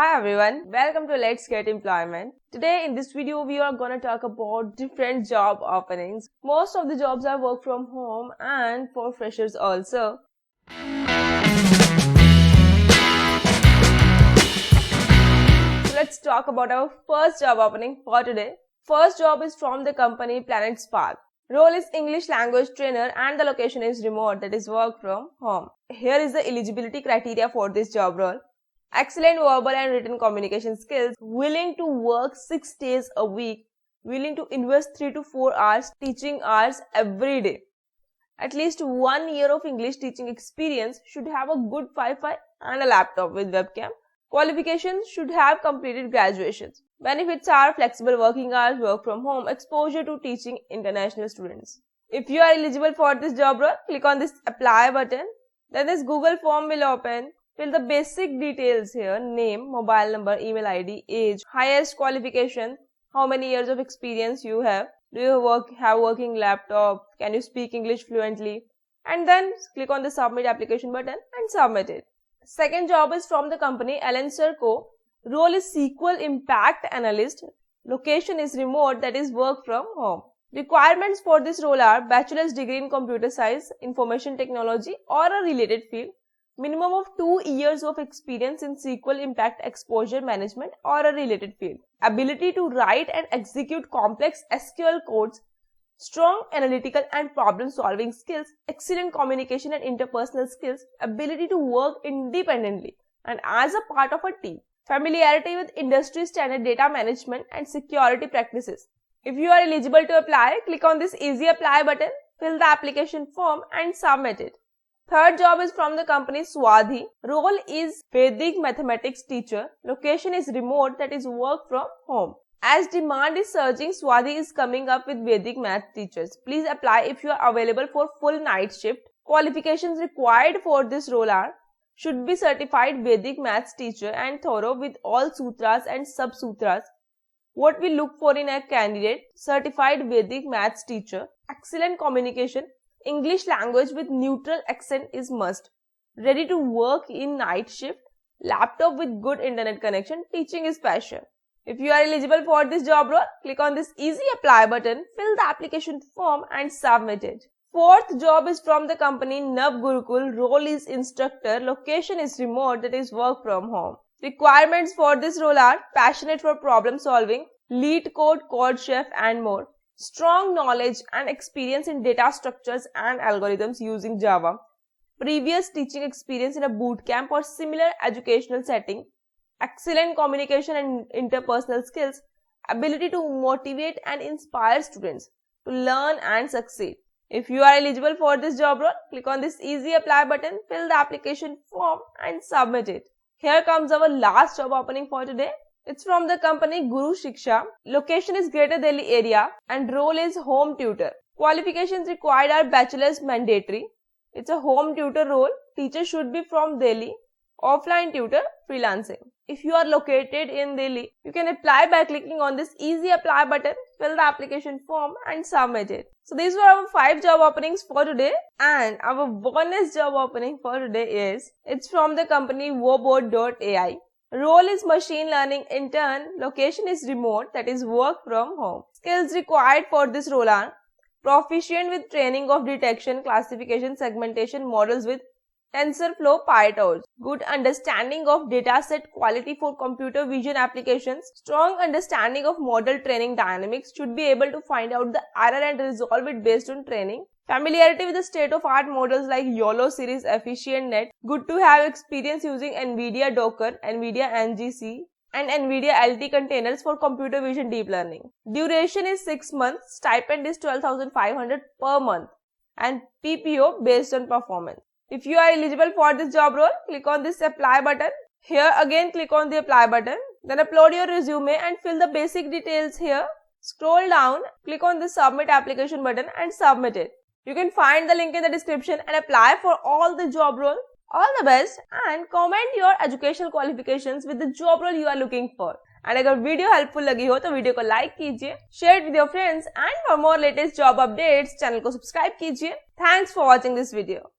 Hi everyone, welcome to Let's Get Employment. Today in this video we are gonna talk about different job openings. Most of the jobs are work from home and for freshers also. So let's talk about our first job opening for today. First job is from the company Planet Spark. Role is English language trainer and the location is remote, that is work from home. Here is the eligibility criteria for this job role. Excellent verbal and written communication skills, willing to work 6 days a week, willing to invest 3 to 4 hours teaching hours every day. At least 1 year of English teaching experience, should have a good Wi-Fi and a laptop with webcam. Qualifications should have completed graduations. Benefits are flexible working hours, work from home, exposure to teaching international students. If you are eligible for this job role, click on this apply button. Then this Google form will open. Fill the basic details here: name, mobile number, email ID, age, highest qualification, how many years of experience you have, do you have working laptop, can you speak English fluently, and then click on the submit application button and submit it. Second job is from the company Analyst. Role is SQL Impact Analyst. Location is remote, that is work from home. Requirements for this role are bachelor's degree in computer science, information technology or a related field. Minimum of 2 years of experience in SQL Impact Exposure Management or a related field. Ability to write and execute complex SQL codes. Strong analytical and problem solving skills. Excellent communication and interpersonal skills. Ability to work independently and as a part of a team. Familiarity with industry standard data management and security practices. If you are eligible to apply, click on this easy apply button, fill the application form and submit it. Third job is from the company Swadhi. Role is Vedic mathematics teacher. Location is remote, that is work from home. As demand is surging, Swadhi is coming up with Vedic math teachers. Please apply if you are available for full night shift. Qualifications required for this role are: should be certified Vedic maths teacher and thorough with all sutras and sub-sutras. What we look for in a candidate: certified Vedic maths teacher, excellent communication, English language with neutral accent is must, ready to work in night shift, laptop with good internet connection, teaching is passion. If you are eligible for this job role, click on this easy apply button, fill the application form and submit it. Fourth job is from the company Nav Gurukul. Role is instructor. Location is remote, that is work from home. Requirements for this role are passionate for problem solving, lead code chef and more. Strong knowledge and experience in data structures and algorithms using Java. Previous teaching experience in a boot camp or similar educational setting. Excellent communication and interpersonal skills. Ability to motivate and inspire students to learn and succeed. If you are eligible for this job role, click on this easy apply button, fill the application form and submit it. Here comes our last job opening for today. It's from the company Guru Shiksha. Location is Greater Delhi area and role is home tutor. Qualifications required are bachelor's mandatory. It's a home tutor role. Teacher should be from Delhi. Offline tutor, freelancing. If you are located in Delhi, you can apply by clicking on this easy apply button, fill the application form and submit it. So these were our 5 job openings for today, and our bonus job opening for today is, it's from the company Wobot.ai. Role is machine learning intern. Location is remote, that is work from home. Skills required for this role are proficient with training of detection, classification, segmentation models with TensorFlow, PyTorch. Good understanding of dataset quality for computer vision applications. Strong understanding of model training dynamics. Should be able to find out the error and resolve it based on training. Familiarity with the state-of-art models like YOLO series, EfficientNet. Good to have experience using NVIDIA Docker, NVIDIA NGC and NVIDIA LT containers for computer vision deep learning. Duration is 6 months. Stipend is 12,500 per month and PPO based on performance. If you are eligible for this job role, click on this apply button. Here again click on the apply button. Then upload your resume and fill the basic details here. Scroll down, click on the submit application button and submit it. You can find the link in the description and apply for all the job role. All the best and comment your educational qualifications with the job role you are looking for. And अगर video helpful लगी हो तो video को like कीजिए, share with your friends and for more latest job updates channel को subscribe कीजिए. Thanks for watching this video.